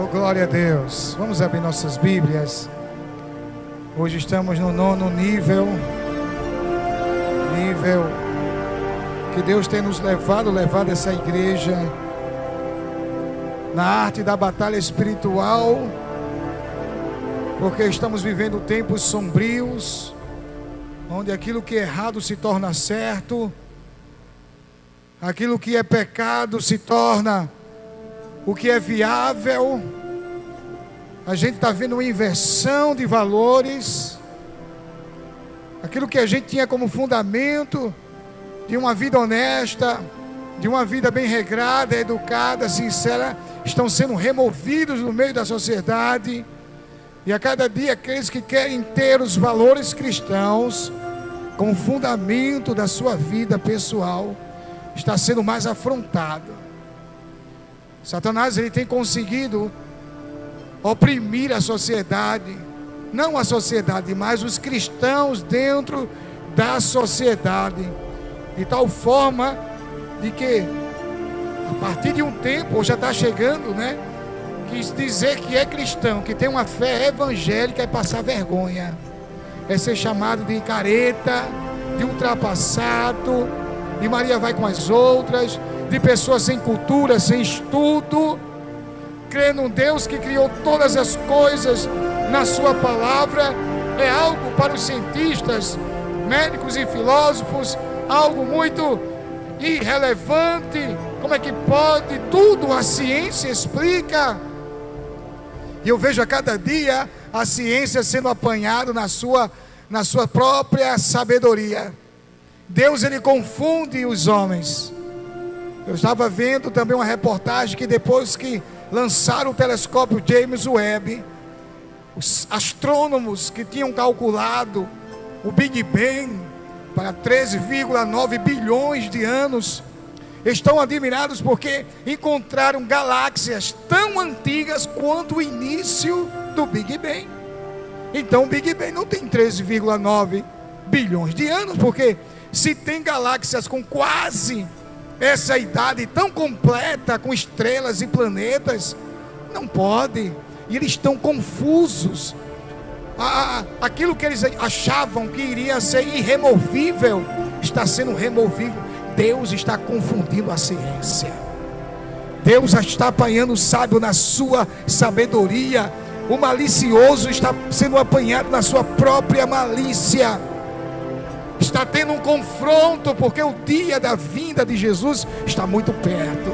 Oh, glória a Deus. Vamos abrir nossas Bíblias. Hoje estamos no 9º nível que Deus tem nos levado essa igreja na arte da batalha espiritual, porque estamos vivendo tempos sombrios, onde aquilo que é errado se torna certo, aquilo que é pecado se torna o que é viável. A gente está vendo uma inversão de valores. Aquilo que a gente tinha como fundamento de uma vida honesta, de uma vida bem regrada, educada, sincera, estão sendo removidos no meio da sociedade. E a cada dia aqueles que querem ter os valores cristãos como fundamento da sua vida pessoal está sendo mais afrontado. Satanás, ele tem conseguido oprimir a sociedade, não a sociedade, mas os cristãos dentro da sociedade, de tal forma de que a partir de um tempo, ou já está chegando, que dizer que é cristão, que tem uma fé evangélica, é passar vergonha, é ser chamado de careta, de ultrapassado, de Maria vai com as outras, de pessoas sem cultura, sem estudo. Crer num Deus que criou todas as coisas na sua palavra é algo para os cientistas, médicos e filósofos, algo muito irrelevante. Como é que pode? Tudo a ciência explica. E eu vejo a cada dia a ciência sendo apanhada na sua própria sabedoria. Deus, ele confunde os homens. Eu estava vendo também uma reportagem que depois que lançaram o telescópio James Webb, os astrônomos que tinham calculado o Big Bang para 13,9 bilhões de anos, estão admirados porque encontraram galáxias tão antigas quanto o início do Big Bang. Então o Big Bang não tem 13,9 bilhões de anos, porque se tem galáxias com quase essa idade tão completa, com estrelas e planetas, não pode. E eles estão confusos. Aquilo que eles achavam que iria ser irremovível, está sendo removível. Deus está confundindo a ciência. Deus está apanhando o sábio na sua sabedoria. O malicioso está sendo apanhado na sua própria malícia. Está tendo um confronto, porque o dia da vinda de Jesus está muito perto.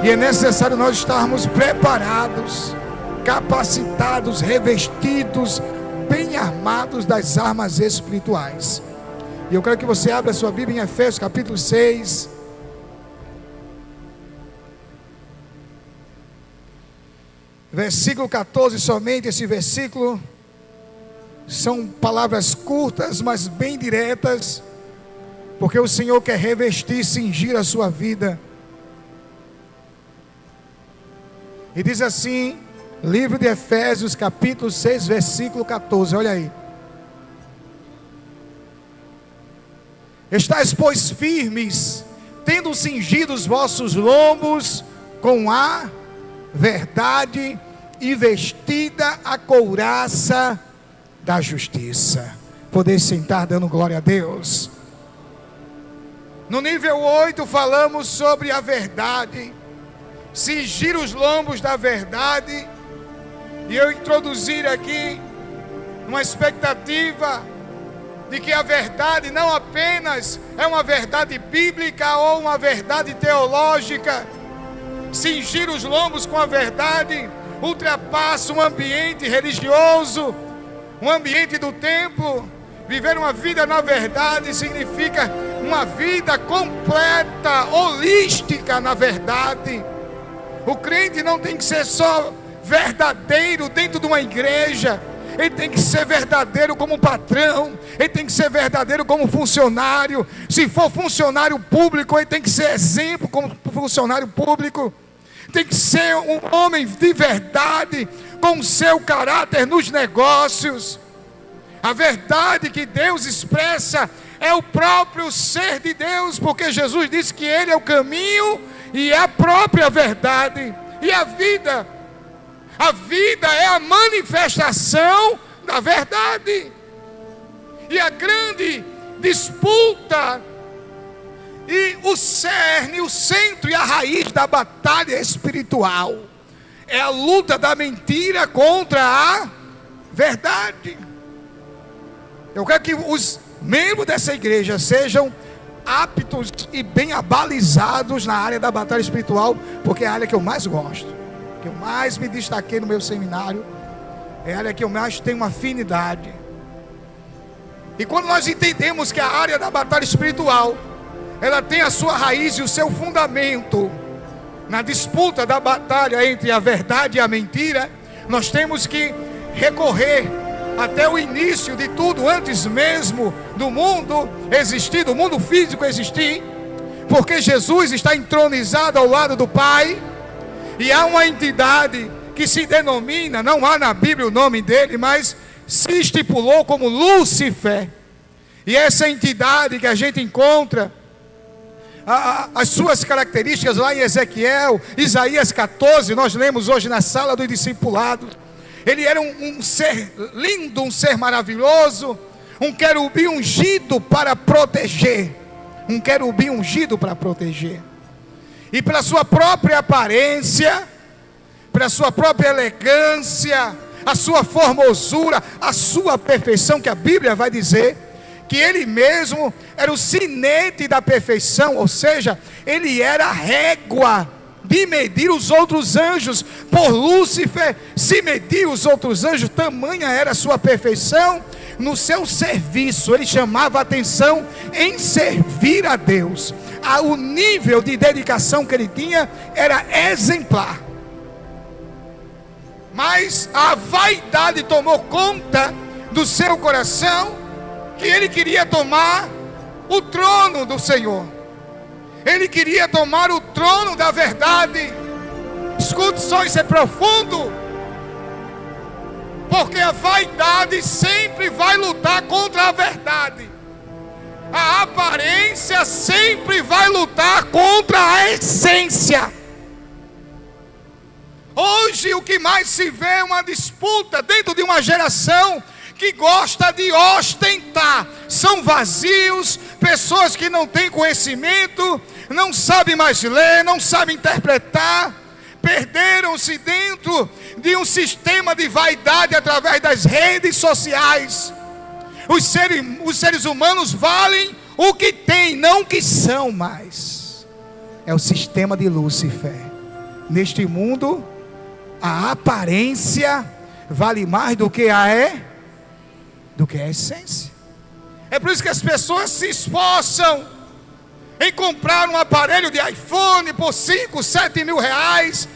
E é necessário nós estarmos preparados, capacitados, revestidos, bem armados das armas espirituais. E eu quero que você abra a sua Bíblia em Efésios capítulo 6. Versículo 14 somente, esse versículo. São palavras curtas, mas bem diretas, porque o Senhor quer revestir, cingir a sua vida. E diz assim, livro de Efésios, capítulo 6, versículo 14, olha aí. Estais, pois, firmes, tendo cingido os vossos lombos com a verdade e vestida a couraça da justiça. Poder sentar dando glória a Deus. No nível 8 falamos sobre a verdade, cingir os lombos da verdade. E eu introduzir aqui uma expectativa de que a verdade não apenas é uma verdade bíblica ou uma verdade teológica. Cingir os lombos com a verdade ultrapassa um ambiente religioso, um ambiente do templo. Viver uma vida na verdade significa uma vida completa, holística na verdade. O crente não tem que ser só verdadeiro dentro de uma igreja, ele tem que ser verdadeiro como patrão, ele tem que ser verdadeiro como funcionário. Se for funcionário público, ele tem que ser exemplo como funcionário público. Tem que ser um homem de verdade, com o seu caráter nos negócios. A verdade que Deus expressa é o próprio ser de Deus, porque Jesus disse que Ele é o caminho e é a própria verdade e a vida. A vida é a manifestação da verdade. E a grande disputa e o cerne, o centro e a raiz da batalha espiritual é a luta da mentira contra a verdade. Eu quero que os membros dessa igreja sejam aptos e bem abalizados na área da batalha espiritual, porque é a área que eu mais gosto, que eu mais me destaquei no meu seminário, é a área que eu mais tenho uma afinidade. E quando nós entendemos que a área da batalha espiritual, ela tem a sua raiz e o seu fundamento na disputa da batalha entre a verdade e a mentira, nós temos que recorrer até o início de tudo, antes mesmo do mundo existir, do mundo físico existir, porque Jesus está entronizado ao lado do Pai, e há uma entidade que se denomina, não há na Bíblia o nome dele, mas se estipulou como Lúcifer. E essa entidade que a gente encontra as suas características lá em Ezequiel, Isaías 14, nós lemos hoje na sala do discipulado. Ele era um ser lindo, um ser maravilhoso, um querubim ungido para proteger. Um querubim ungido para proteger. E pela sua própria aparência, pela sua própria elegância, a sua formosura, a sua perfeição, que a Bíblia vai dizer que ele mesmo era o sinete da perfeição, ou seja, ele era a régua de medir os outros anjos. Por Lúcifer se medir os outros anjos, tamanha era a sua perfeição no seu serviço. Ele chamava a atenção em servir a Deus. O nível de dedicação que ele tinha era exemplar. Mas a vaidade tomou conta do seu coração, que ele queria tomar o trono do Senhor. Ele queria tomar o trono da verdade. Escute só, isso é profundo. Porque a vaidade sempre vai lutar contra a verdade. A aparência sempre vai lutar contra a essência. Hoje o que mais se vê é uma disputa dentro de uma geração que gosta de ostentar. São vazios, pessoas que não têm conhecimento, não sabem mais ler, não sabem interpretar, perderam-se dentro de um sistema de vaidade através das redes sociais. Os seres humanos valem o que têm, não o que são mais. É o sistema de Lúcifer. Neste mundo, a aparência vale mais do que a essência. É por isso que as pessoas se esforçam em comprar um aparelho de iPhone por 5, 7 mil reais,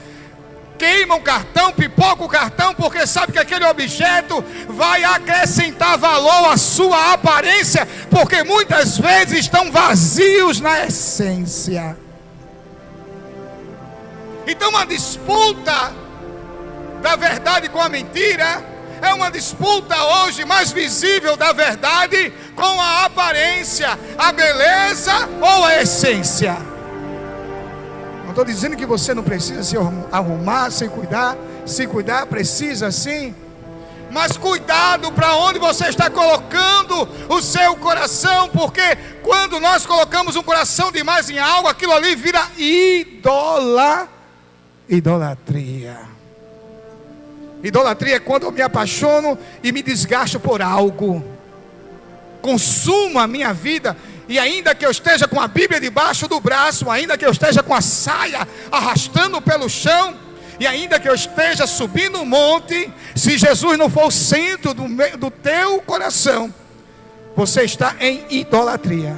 queimam o cartão, pipocam o cartão, porque sabe que aquele objeto vai acrescentar valor à sua aparência, porque muitas vezes estão vazios na essência. Então a disputa da verdade com a mentira é uma disputa hoje mais visível da verdade com a aparência, a beleza ou a essência. Não estou dizendo que você não precisa se arrumar, se cuidar precisa sim, mas cuidado para onde você está colocando o seu coração, porque quando nós colocamos um coração demais em algo, aquilo ali vira idolatria. Idolatria é quando eu me apaixono e me desgasto por algo, consumo a minha vida, e ainda que eu esteja com a Bíblia debaixo do braço, ainda que eu esteja com a saia arrastando pelo chão, e ainda que eu esteja subindo um monte, se Jesus não for o centro do teu coração, você está em idolatria.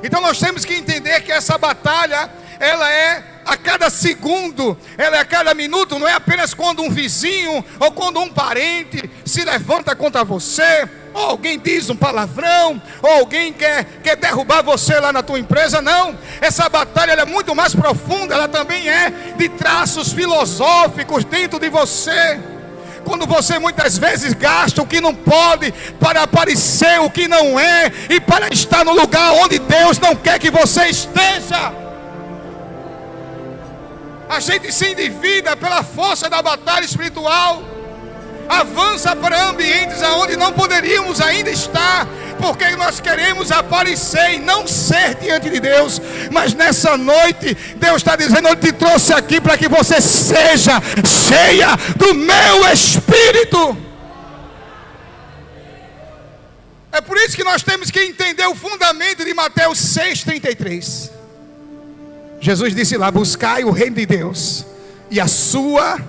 Então nós temos que entender que essa batalha, ela é a cada segundo, ela é a cada minuto. Não é apenas quando um vizinho ou quando um parente se levanta contra você, ou alguém diz um palavrão, ou alguém quer derrubar você lá na tua empresa. Não, essa batalha ela é muito mais profunda. Ela também é de traços filosóficos dentro de você. Quando você muitas vezes gasta o que não pode para aparecer o que não é, e para estar no lugar onde Deus não quer que você esteja. A gente se endivida pela força da batalha espiritual, avança para ambientes onde não poderíamos ainda estar, porque nós queremos aparecer e não ser diante de Deus. Mas nessa noite, Deus está dizendo: eu te trouxe aqui para que você seja cheia do meu Espírito. É por isso que nós temos que entender o fundamento de Mateus 6,33. Jesus disse lá: buscai o reino de Deus e a sua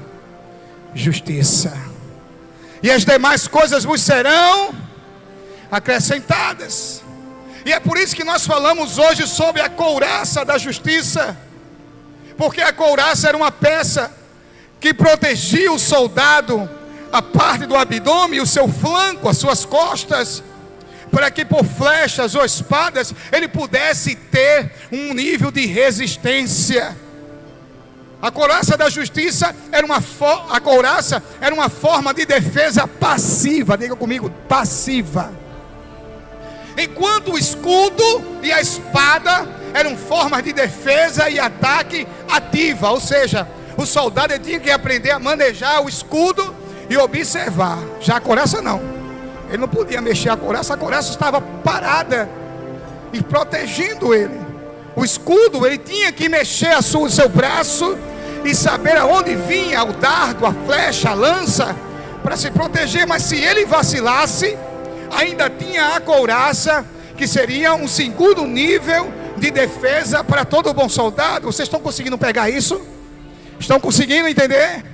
justiça, e as demais coisas vos serão acrescentadas. E é por isso que nós falamos hoje sobre a couraça da justiça, porque a couraça era uma peça que protegia o soldado, a parte do abdômen, o seu flanco, as suas costas, para que por flechas ou espadas ele pudesse ter um nível de resistência. A couraça da justiça era a couraça era uma forma de defesa passiva. Diga comigo: passiva. Enquanto o escudo e a espada eram formas de defesa e ataque ativa, ou seja, o soldado tinha que aprender a manejar o escudo e observar. Já a couraça não. Ele não podia mexer a couraça estava parada e protegendo ele. O escudo, ele tinha que mexer o seu braço e saber aonde vinha o dardo, a flecha, a lança, para se proteger. Mas se ele vacilasse, ainda tinha a couraça, que seria um segundo nível de defesa para todo bom soldado. Vocês estão conseguindo pegar isso? Estão conseguindo entender?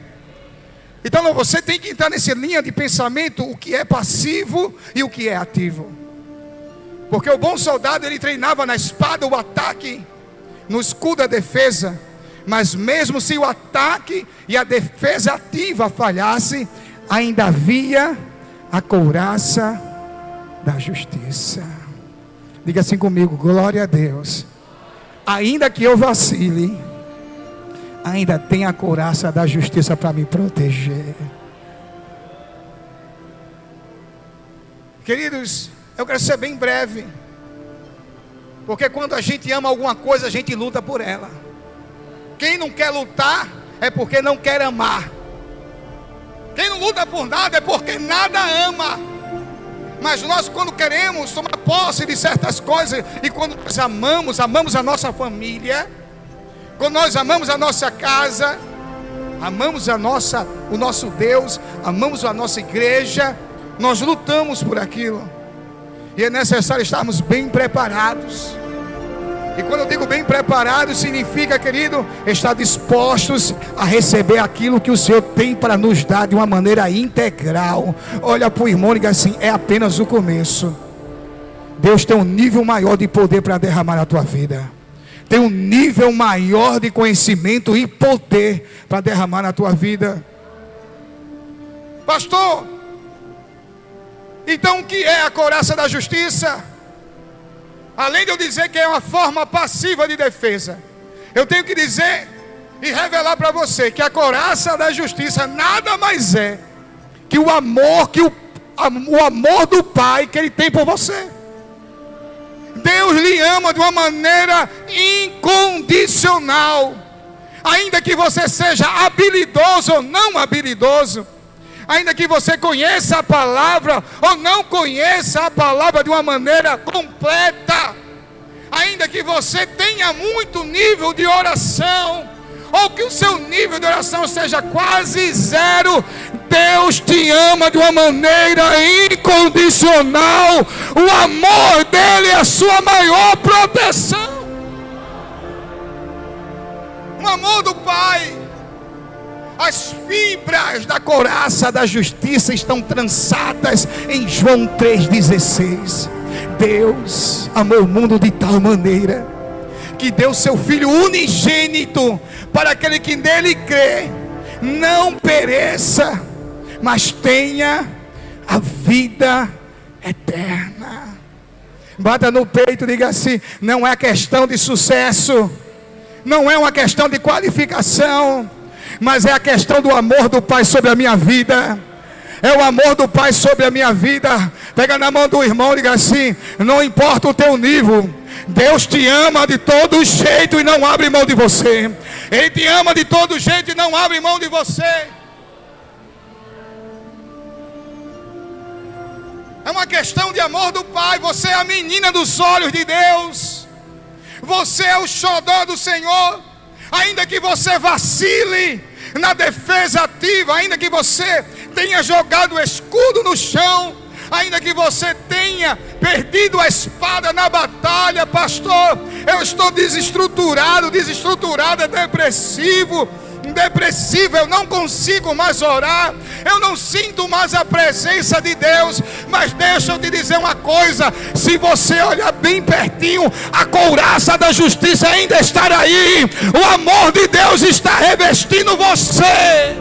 Então você tem que entrar nessa linha de pensamento, o que é passivo e o que é ativo. Porque o bom soldado, ele treinava na espada o ataque, no escudo a defesa. Mas mesmo se o ataque e a defesa ativa falhasse, ainda havia a couraça da justiça. Diga assim comigo: glória a Deus. Ainda que eu vacile, ainda tem a couraça da justiça para me proteger. Queridos, eu quero ser bem breve, porque quando a gente ama alguma coisa, a gente luta por ela. Quem não quer lutar é porque não quer amar. Quem não luta por nada é porque nada ama. Mas nós, quando queremos tomar posse de certas coisas, e quando nós amamos a nossa família, quando nós amamos a nossa casa, amamos o nosso Deus, amamos a nossa igreja, nós lutamos por aquilo. E é necessário estarmos bem preparados. E quando eu digo bem preparados, significa, querido, estar dispostos a receber aquilo que o Senhor tem para nos dar de uma maneira integral. Olha para o irmão e diga assim: é apenas o começo. Deus tem um nível maior de poder para derramar na tua vida. Tem um nível maior de conhecimento e poder para derramar na tua vida. Pastor, então o que é a couraça da justiça? Além de eu dizer que é uma forma passiva de defesa, eu tenho que dizer e revelar para você que a couraça da justiça nada mais é que o amor do Pai que Ele tem por você. Deus lhe ama de uma maneira incondicional. Ainda que você seja habilidoso ou não habilidoso, ainda que você conheça a palavra ou não conheça a palavra de uma maneira completa, ainda que você tenha muito nível de oração, ou que o seu nível de oração seja quase zero, Deus te ama de uma maneira incondicional. O amor dele é a sua maior proteção. O amor do Pai. As fibras da couraça da justiça estão trançadas em João 3,16. Deus amou o mundo de tal maneira que deu seu Filho unigênito, para aquele que nele crê não pereça, mas tenha a vida eterna. Bata no peito e diga assim: não é questão de sucesso, não é uma questão de qualificação, mas é a questão do amor do Pai sobre a minha vida. É o amor do Pai sobre a minha vida. Pega na mão do irmão e diga assim: não importa o teu nível, Deus te ama de todo jeito e não abre mão de você. Ele te ama de todo jeito e não abre mão de você. É uma questão de amor do Pai. Você é a menina dos olhos de Deus. Você é o xodó do Senhor. Ainda que você vacile na defesa ativa, ainda que você tenha jogado o escudo no chão, ainda que você tenha perdido a espada na batalha, pastor, eu estou desestruturado, depressivo, eu não consigo mais orar, eu não sinto mais a presença de Deus. Mas deixa eu te dizer uma coisa: se você olhar bem pertinho, a couraça da justiça ainda está aí, o amor de Deus está revestindo você.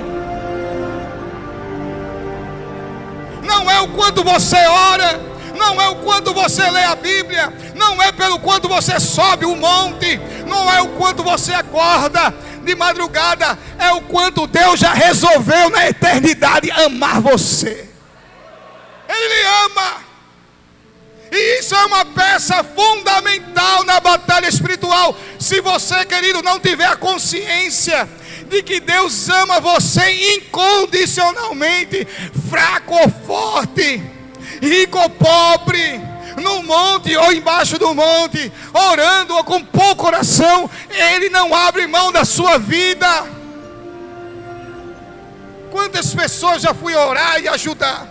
Não é o quanto você ora, não é o quanto você lê a Bíblia, não é pelo quanto você sobe o monte, não é o quanto você acorda de madrugada, é o quanto Deus já resolveu na eternidade amar você. Ele lhe ama. E isso é uma peça fundamental na batalha espiritual. Se você, querido, não tiver a consciência de que Deus ama você incondicionalmente, fraco ou forte, rico ou pobre, no monte ou embaixo do monte, orando ou com pouco oração, Ele não abre mão da sua vida. Quantas pessoas já fui orar e ajudar?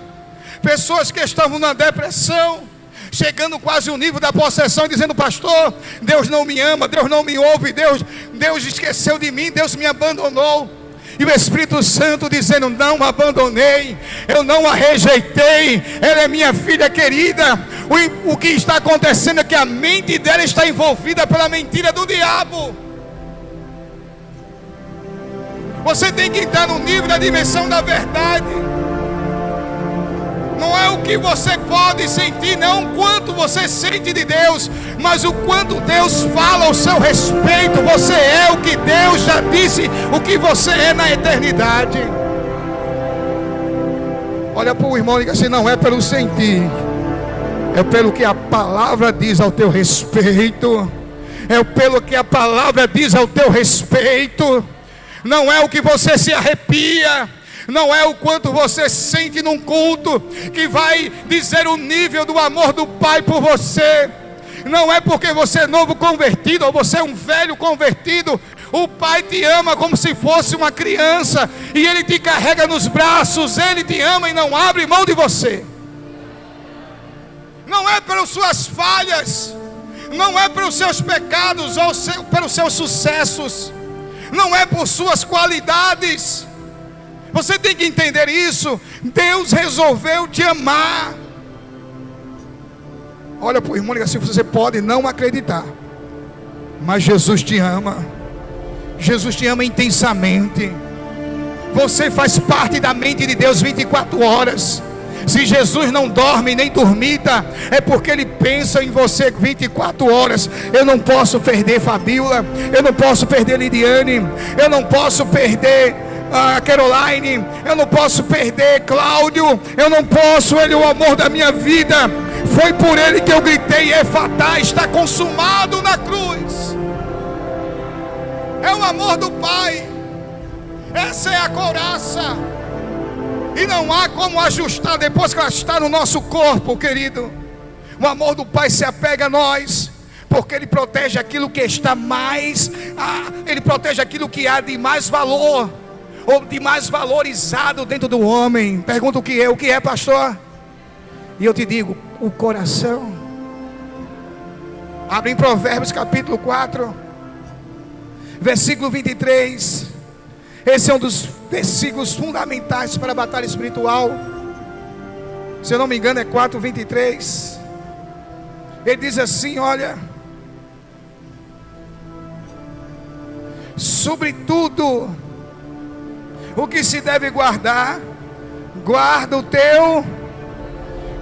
Pessoas que estavam na depressão, chegando quase ao nível da possessão, dizendo: pastor, Deus não me ama, Deus não me ouve, Deus esqueceu de mim, Deus me abandonou. E o Espírito Santo dizendo: não a abandonei, eu não a rejeitei, ela é minha filha querida. O que está acontecendo é que a mente dela está envolvida pela mentira do diabo. Você tem que entrar no nível da dimensão da verdade. Não é o que você pode sentir, não o quanto você sente de Deus, mas o quanto Deus fala ao seu respeito. Você é o que Deus já disse o que você é na eternidade. Olha para o irmão e diga assim: não é pelo sentir, é pelo que a palavra diz ao teu respeito. É pelo que a palavra diz ao teu respeito. Não é o que você se arrepia, não é o quanto você sente num culto que vai dizer o nível do amor do Pai por você. Não é porque você é novo convertido ou você é um velho convertido. O Pai te ama como se fosse uma criança e Ele te carrega nos braços. Ele te ama e não abre mão de você. Não é pelas suas falhas, não é pelos seus pecados ou pelos seus sucessos, não é por suas qualidades. Você tem que entender isso. Deus resolveu te amar. Olha para o irmão e diga assim: você pode não acreditar, mas Jesus te ama. Jesus te ama intensamente. Você faz parte da mente de Deus 24 horas. Se Jesus não dorme nem dormita, é porque Ele pensa em você 24 horas. Eu não posso perder Fabíola, eu não posso perder Lidiane, eu não posso perder Caroline, eu não posso perder Cláudio, eu não posso. Ele é o amor da minha vida. Foi por Ele que eu gritei: Efatá, está consumado na cruz. É o amor do Pai. Essa é a couraça. E não há como ajustar depois que ela está no nosso corpo, querido. O amor do Pai se apega a nós, porque Ele protege aquilo que está mais, Ele protege aquilo que há de mais valor, ou de mais valorizado dentro do homem. Pergunta: o que é, pastor? E eu te digo: o coração. Abre em Provérbios capítulo 4, versículo 23. Esse é um dos versículos fundamentais para a batalha espiritual. Se eu não me engano é 4:23. Ele diz assim: olha, sobretudo o que se deve guardar, guarda o teu,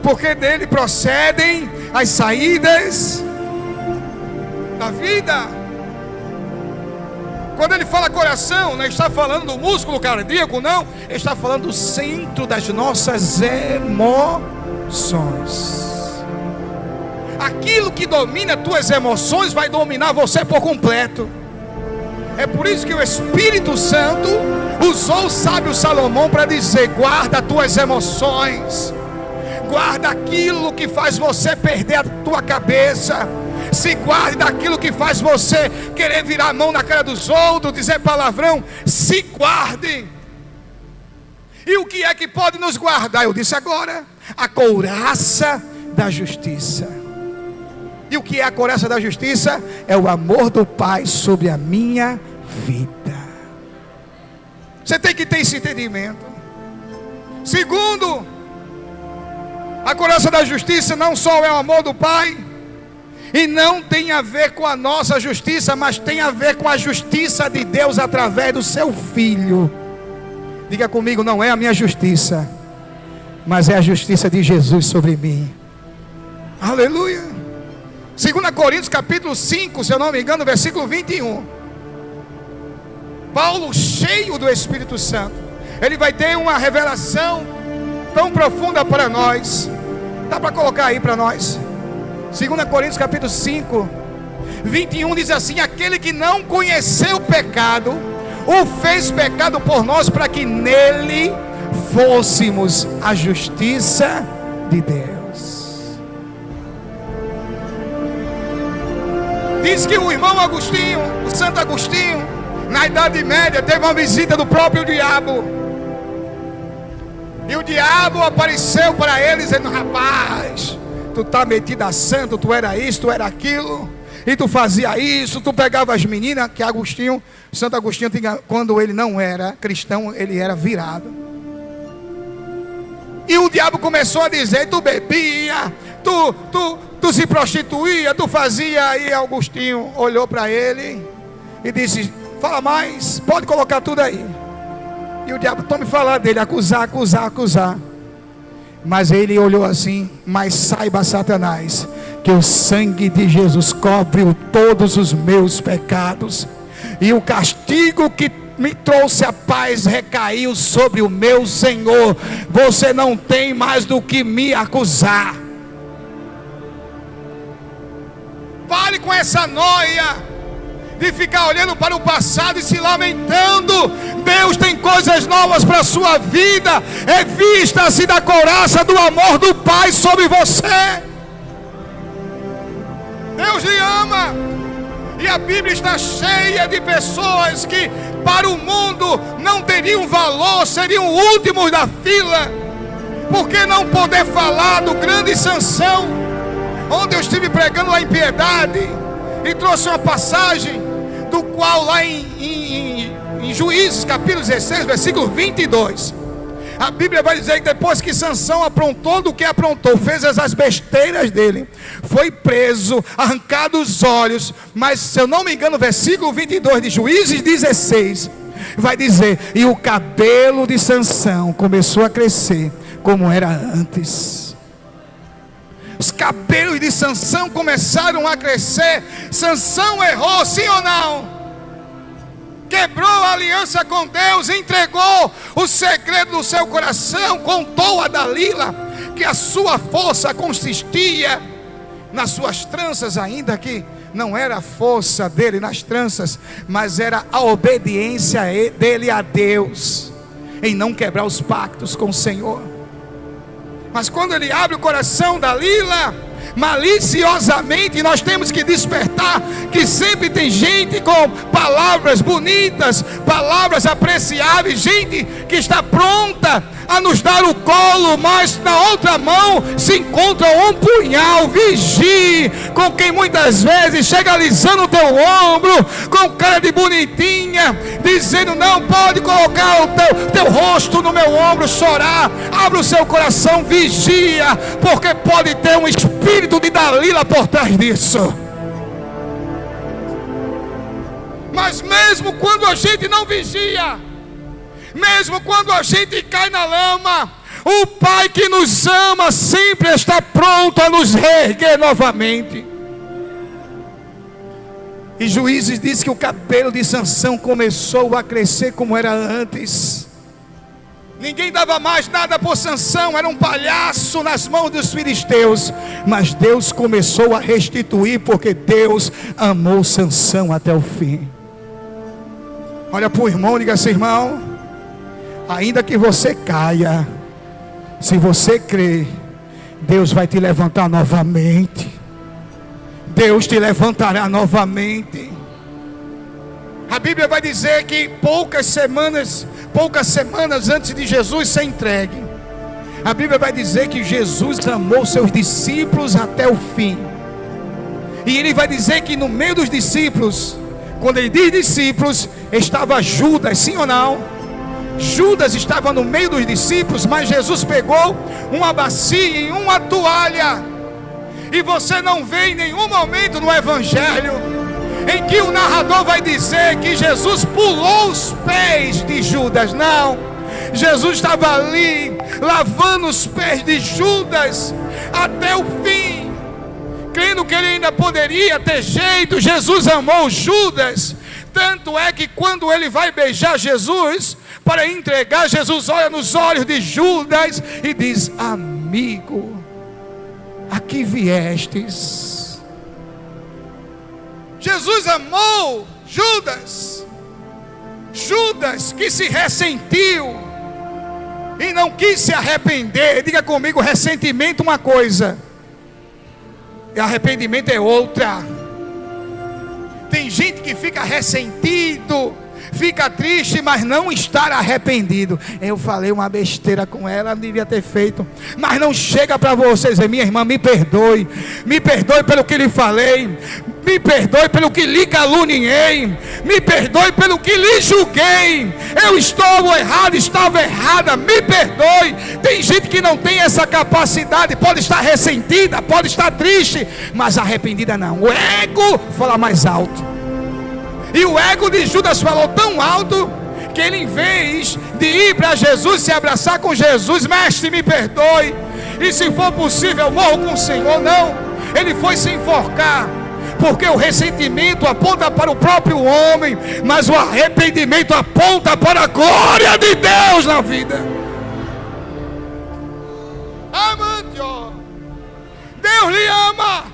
porque dele procedem as saídas da vida. Quando ele fala coração, não está falando do músculo cardíaco, não. Ele está falando do centro das nossas emoções. aquilo que domina tuas emoções vai dominar você por completo. É por isso que o Espírito Santo usou o sábio Salomão para dizer: guarda tuas emoções, guarda aquilo que faz você perder a tua cabeça, se guarde daquilo que faz você querer virar a mão na cara dos outros, dizer palavrão, se guarde. E o que é que pode nos guardar? Eu disse agora, a couraça da justiça. E o que é a couraça da justiça? É o amor do Pai sobre a minha vida. Você tem que ter esse entendimento. Segundo, a couraça da justiça não só é o amor do Pai, e não tem a ver com a nossa justiça, mas tem a ver com a justiça de Deus através do seu Filho. Diga comigo, não é a minha justiça, mas é a justiça de Jesus sobre mim. Aleluia. 2 Coríntios capítulo 5, se eu não me engano, versículo 21. Paulo, cheio do Espírito Santo, ele vai ter uma revelação tão profunda para nós. Dá para colocar aí para nós? 2 Coríntios capítulo 5, 21 diz assim: aquele que não conheceu o pecado, o fez pecado por nós, para que nele fôssemos a justiça de Deus. Diz que o irmão Agostinho, o Santo Agostinho, na Idade Média, teve uma visita do próprio diabo. E o diabo apareceu para ele dizendo: rapaz, tu está metido a santo, tu era isso, tu era aquilo, e tu fazia isso, tu pegava as meninas. Que Agostinho, Santo Agostinho, quando ele não era cristão, ele era virado. E o diabo começou a dizer: tu bebia, tu se prostituía, tu fazia. E Agostinho olhou para ele e disse: fala mais, pode colocar tudo aí. E o diabo tome falar dele, acusar. Mas ele olhou assim: mas saiba, Satanás, que o sangue de Jesus cobre todos os meus pecados, e o castigo que me trouxe a paz recaiu sobre o meu Senhor. Você não tem mais do que me acusar. Pare com essa noia de ficar olhando para o passado e se lamentando. Deus tem coisas novas para a sua vida. Revista-se da couraça do amor do Pai sobre você. Deus lhe ama. E a Bíblia está cheia de pessoas que para o mundo não teriam valor, seriam últimos da fila. Por que não poder falar do grande Sansão? Ontem eu estive pregando lá em Piedade e trouxe uma passagem do qual lá em Juízes capítulo 16, versículo 22, a Bíblia vai dizer que depois que Sansão aprontou do que aprontou, fez as besteiras dele, foi preso, arrancado os olhos. Mas se eu não me engano, versículo 22 de Juízes 16 vai dizer: e o cabelo de Sansão começou a crescer como era antes. Os cabelos de Sansão começaram a crescer. Sansão errou, sim ou não? Quebrou a aliança com Deus, entregou o segredo do seu coração, contou a Dalila que a sua força consistia nas suas tranças, ainda que não era a força dele nas tranças, mas era a obediência dele a Deus, em não quebrar os pactos com o Senhor. Mas quando ele abre o coração da Dalila, maliciosamente, nós temos que despertar que sempre tem gente com palavras bonitas, palavras apreciáveis, gente que está pronta a nos dar o colo, mas na outra mão se encontra um punhal. Vigie com quem muitas vezes chega alisando o teu ombro, com cara de bonitinha, dizendo: não pode colocar o teu rosto no meu ombro, chorar. Abre o seu coração, vigia, porque pode ter um espírito de Dalila por trás disso. Mas mesmo quando a gente não vigia, mesmo quando a gente cai na lama, o Pai que nos ama sempre está pronto a nos reerguer novamente. E Juízes diz que o cabelo de Sansão começou a crescer como era antes. Ninguém dava mais nada por Sansão, era um palhaço nas mãos dos filisteus. Mas Deus começou a restituir, porque Deus amou Sansão até o fim. Olha para o irmão e diga assim: irmão, ainda que você caia, se você crer, Deus vai te levantar novamente. Deus te levantará novamente. A Bíblia vai dizer que poucas semanas antes de Jesus ser entregue, a Bíblia vai dizer que Jesus amou seus discípulos até o fim. E ele vai dizer que no meio dos discípulos, quando ele diz discípulos, estava Judas, sim ou não? Judas estava no meio dos discípulos, mas Jesus pegou uma bacia e uma toalha. E você não vê em nenhum momento no Evangelho em que o narrador vai dizer que Jesus pulou os pés de Judas. Não, Jesus estava ali lavando os pés de Judas até o fim, crendo que ele ainda poderia ter jeito. Jesus amou Judas, tanto é que quando ele vai beijar Jesus para entregar, Jesus olha nos olhos de Judas e diz: amigo, a que viestes? Jesus amou Judas, Judas que se ressentiu e não quis se arrepender. Diga comigo: ressentimento é uma coisa e arrependimento é outra. Tem gente que fica ressentido, fica triste, mas não estar arrependido. Eu falei uma besteira com ela, não devia ter feito. Mas não chega para vocês: minha irmã, me perdoe pelo que lhe falei, me perdoe pelo que lhe caluniei, me perdoe pelo que lhe julguei. Eu estava errado, estava errada, me perdoe. Tem gente que não tem essa capacidade, pode estar ressentida, pode estar triste, mas arrependida não. O ego fala mais alto. E o ego de Judas falou tão alto que ele, em vez de ir para Jesus, se abraçar com Jesus: mestre, me perdoe, e se for possível eu morro com o Senhor. Não, ele foi se enforcar, porque o ressentimento aponta para o próprio homem, mas o arrependimento aponta para a glória de Deus na vida. Amante, ó, Deus lhe ama.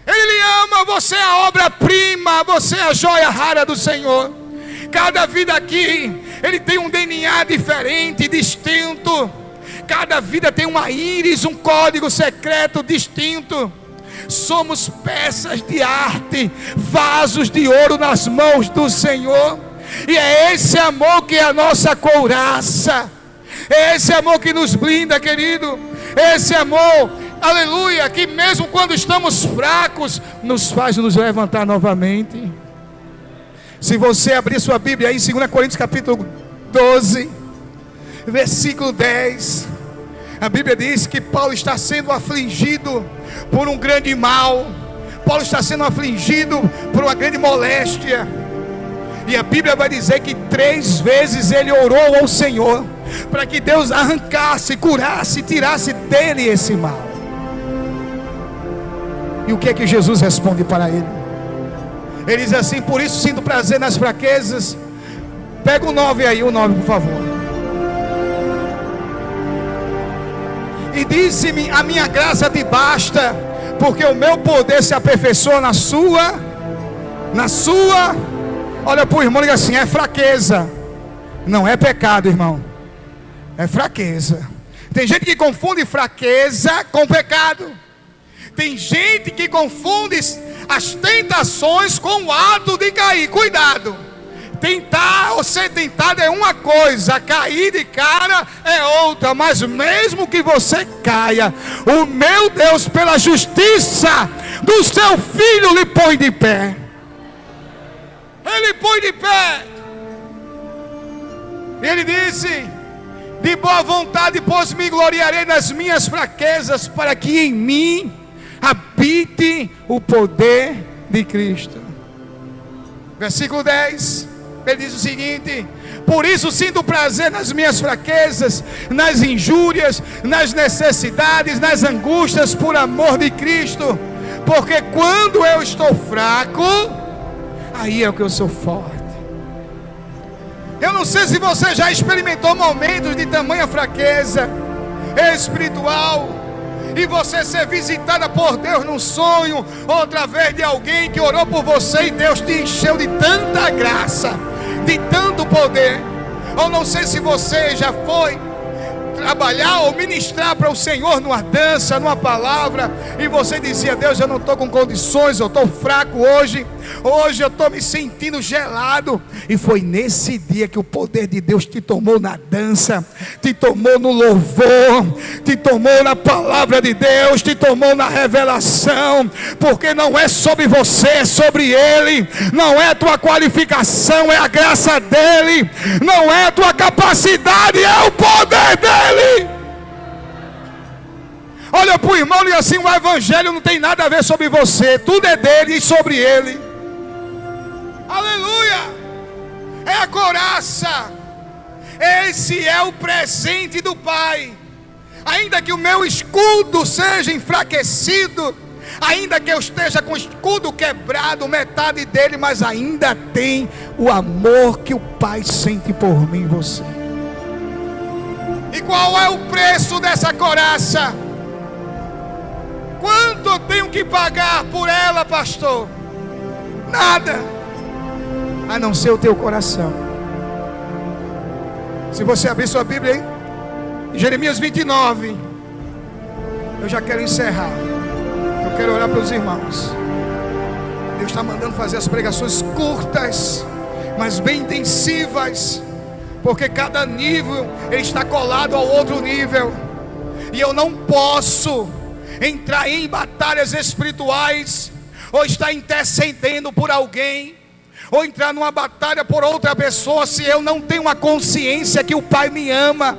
Ele lhe ama, você é a obra-prima, você é a joia rara do Senhor. Cada vida aqui, ele tem um DNA diferente, distinto. Cada vida tem uma íris, um código secreto distinto. Somos peças de arte, vasos de ouro nas mãos do Senhor. E é esse amor que é a nossa couraça. É esse amor que nos blinda, querido. Esse amor, aleluia, que mesmo quando estamos fracos, nos faz nos levantar novamente. Se você abrir sua Bíblia aí em 2 Coríntios capítulo 12, versículo 10, a Bíblia diz que Paulo está sendo afligido por um grande mal. Paulo está sendo afligido por uma grande moléstia. E a Bíblia vai dizer que 3 vezes ele orou ao Senhor para que Deus arrancasse, curasse, tirasse dele esse mal. E o que é que Jesus responde para ele? Ele diz assim: por isso sinto prazer nas fraquezas. Pega o 9 aí, o 9 por favor. E disse-me: a minha graça te basta, porque o meu poder se aperfeiçoa na sua. Olha para o irmão e diga assim: é fraqueza, não é pecado, irmão. É fraqueza. Tem gente que confunde fraqueza com pecado. Tem gente que confunde as tentações com o ato de cair. Cuidado. Tentar ou ser tentado é uma coisa, cair de cara é outra. Mas mesmo que você caia, o meu Deus, pela justiça do seu Filho, lhe põe de pé. Ele põe de pé. Ele disse: de boa vontade, pois me gloriarei nas minhas fraquezas, para que em mim habite o poder de Cristo. Versículo 10, ele diz o seguinte: por isso sinto prazer nas minhas fraquezas, nas injúrias, nas necessidades, nas angústias, por amor de Cristo, porque quando eu estou fraco, aí é que eu sou forte. Eu não sei se você já experimentou momentos de tamanha fraqueza espiritual, e você ser visitada por Deus num sonho, ou através de alguém que orou por você, e Deus te encheu de tanta graça, de tanto poder. Ou não sei se você já foi trabalhar ou ministrar para o Senhor numa dança, numa palavra, e você dizia: Deus, eu não estou com condições, eu estou fraco hoje eu estou me sentindo gelado. E foi nesse dia que o poder de Deus te tomou na dança, te tomou no louvor, te tomou na palavra de Deus, te tomou na revelação, porque não é sobre você, é sobre Ele. Não é tua qualificação, é a graça dEle. Não é tua capacidade, é o poder dEle. Olha para o irmão e diz assim: o evangelho não tem nada a ver sobre você, tudo é dele e sobre ele. Aleluia! É a couraça. Esse é o presente do Pai. Ainda que o meu escudo seja enfraquecido, ainda que eu esteja com o escudo quebrado, metade dele, mas ainda tem o amor que o Pai sente por mim e você. E qual é o preço dessa couraça? Quanto eu tenho que pagar por ela, pastor? Nada, a não ser o teu coração. Se você abrir sua Bíblia, hein? Jeremias 29. Eu já quero encerrar. Eu quero orar pelos irmãos. Deus está mandando fazer as pregações curtas, mas bem intensivas, porque cada nível ele está colado ao outro nível. E eu não posso entrar em batalhas espirituais, ou estar intercedendo por alguém, ou entrar numa batalha por outra pessoa, se eu não tenho uma consciência que o Pai me ama,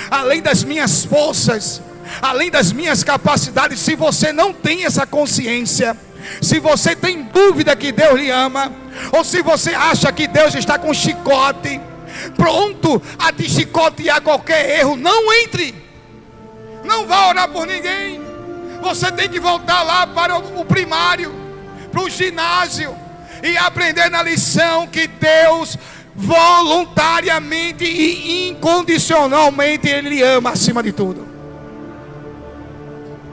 além das minhas forças, além das minhas capacidades. Se você não tem essa consciência, se você tem dúvida que Deus lhe ama, ou se você acha que Deus está com chicote, pronto a te chicotear qualquer erro, não entre, não vá orar por ninguém. Você tem que voltar lá para o primário, para o ginásio, e aprender na lição que Deus voluntariamente e incondicionalmente Ele lhe ama acima de tudo.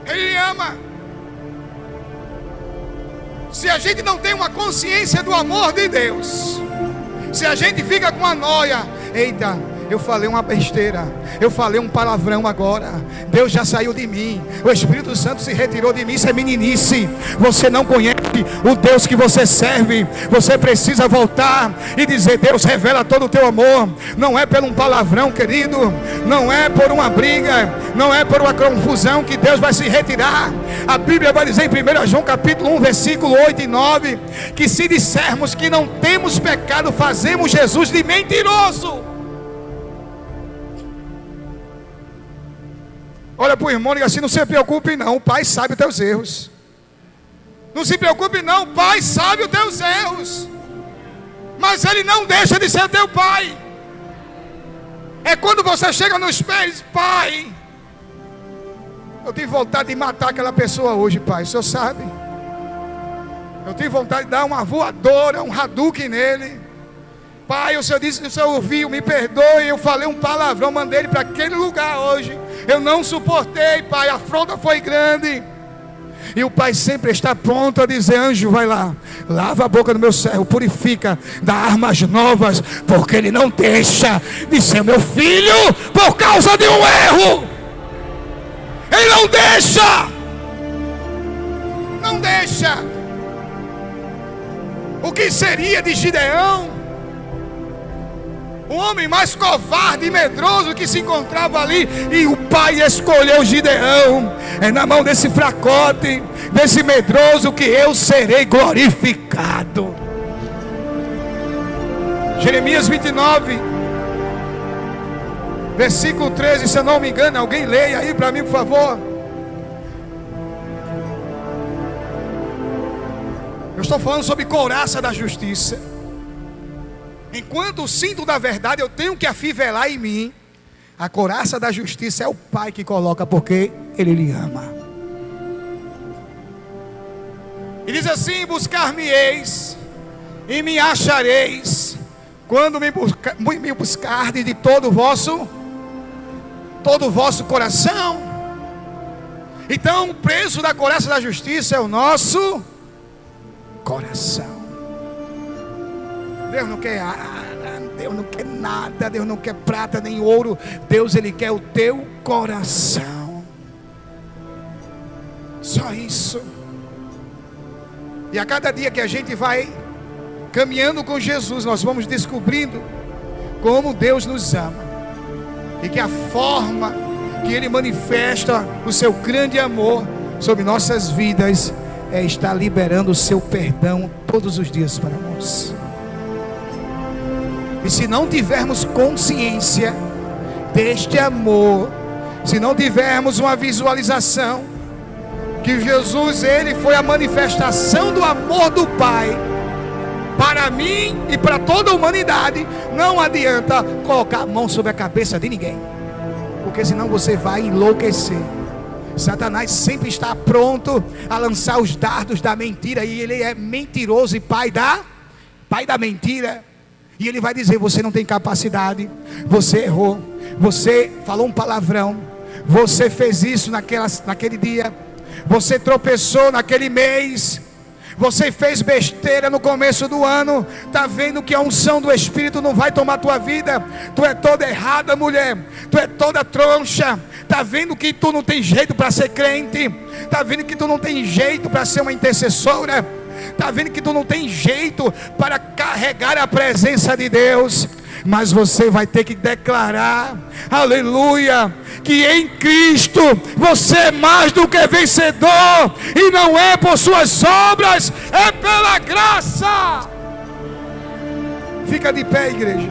Ele lhe ama. Se a gente não tem uma consciência do amor de Deus, se a gente fica com a noia: eita, eu falei uma besteira, eu falei um palavrão agora, Deus já saiu de mim, o Espírito Santo se retirou de mim. Isso é meninice. Você não conhece o Deus que você serve. Você precisa voltar e dizer: Deus, revela todo o teu amor. Não é por um palavrão, querido, não é por uma briga, não é por uma confusão que Deus vai se retirar. A Bíblia vai dizer em 1 João capítulo 1 versículo 8 e 9, que se dissermos que não temos pecado, fazemos Jesus de mentiroso. Olha para o irmão e diga assim: não se preocupe não, o Pai sabe os teus erros. Não se preocupe não, o Pai sabe os teus erros, mas Ele não deixa de ser teu Pai. É quando você chega nos pés: Pai, eu tive vontade de matar aquela pessoa hoje, Pai, o Senhor sabe. Eu tive vontade de dar uma voadora, um Hadouken nele. Pai, o Senhor disse que o Senhor ouviu, me perdoe, eu falei um palavrão, mandei ele para aquele lugar hoje. Eu não suportei, Pai, a afronta foi grande. E o Pai sempre está pronto a dizer: anjo, vai lá, lava a boca do meu servo, purifica, dá armas novas, porque ele não deixa de ser meu filho por causa de um erro. Ele não deixa. Não deixa. O que seria de Gideão? Um homem mais covarde e medroso que se encontrava ali, e o Pai escolheu Gideão. É na mão desse fracote, desse medroso, que eu serei glorificado. Jeremias 29 versículo 13, se eu não me engano. Alguém leia aí para mim, por favor. Eu estou falando sobre couraça da justiça. Enquanto o cinto da verdade eu tenho que afivelar em mim, a couraça da justiça é o Pai que coloca, porque Ele lhe ama. E diz assim: buscar-me-eis e me achareis, quando me buscardes de todo o vosso coração. Então, o preço da couraça da justiça é o nosso coração. Deus não quer Deus não quer nada, Deus não quer prata nem ouro. Deus, Ele quer o teu coração. Só isso. E a cada dia que a gente vai caminhando com Jesus, nós vamos descobrindo como Deus nos ama, e que a forma que Ele manifesta o seu grande amor sobre nossas vidas é estar liberando o seu perdão todos os dias para nós. E se não tivermos consciência deste amor, se não tivermos uma visualização que Jesus, Ele foi a manifestação do amor do Pai para mim e para toda a humanidade, não adianta colocar a mão sobre a cabeça de ninguém, porque senão você vai enlouquecer. Satanás sempre está pronto a lançar os dardos da mentira, e ele é mentiroso e pai da mentira. E ele vai dizer: você não tem capacidade, você errou, você falou um palavrão, você fez isso naquele dia, você tropeçou naquele mês, você fez besteira no começo do ano. Está vendo que a unção do Espírito não vai tomar tua vida? Tu é toda errada, mulher, tu é toda troncha. Está vendo que tu não tem jeito para ser crente? Está vendo que tu não tem jeito para ser uma intercessora? Está vendo que tu não tem jeito para carregar a presença de Deus? Mas você vai ter que declarar, aleluia, que em Cristo você é mais do que vencedor, e não é por suas obras, é pela graça. Fica de pé, igreja.